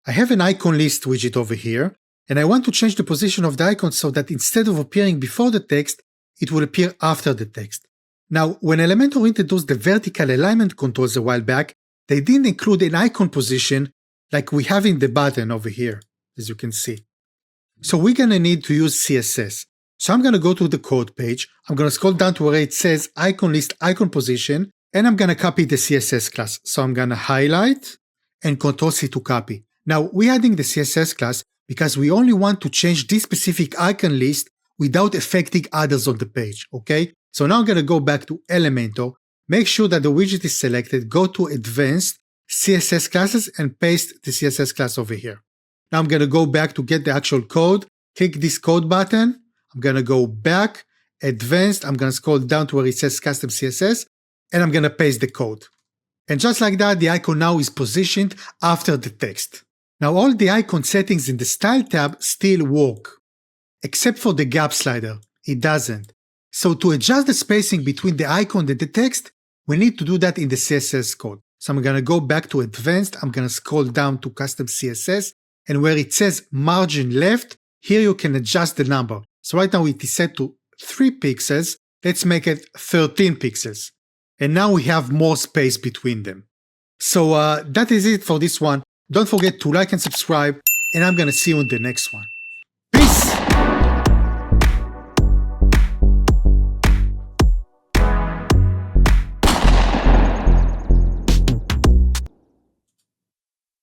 I have an icon list widget over here, and I want to change the position of the icon so that instead of appearing before the text, it will appear after the text. Now, when Elementor introduced the vertical alignment controls a while back, they didn't include an icon position like we have in the button over here, as you can see. So we're gonna need to use CSS. So I'm gonna go to the code page, I'm gonna scroll down to where it says icon list icon position, and I'm gonna copy the CSS class. So I'm gonna highlight and Ctrl-C to copy. Now, we're adding the CSS class because we only want to change this specific icon list without affecting others on the page, okay? So now I'm gonna go back to Elementor, make sure that the widget is selected, go to Advanced, CSS classes, and paste the CSS class over here. Now I'm gonna go back to get the actual code, click this code button, I'm gonna go back, Advanced, I'm gonna scroll down to where it says Custom CSS, and I'm gonna paste the code. And just like that, the icon now is positioned after the text. Now all the icon settings in the Style tab still work, except for the gap slider, it doesn't. So to adjust the spacing between the icon and the text, we need to do that in the CSS code. So I'm gonna go back to Advanced, I'm gonna scroll down to Custom CSS, and where it says Margin Left, here you can adjust the number. So right now it is set to 3 pixels, let's make it 13 pixels. And now we have more space between them. So that is it for this one. Don't forget to like and subscribe, and I'm gonna see you in the next one.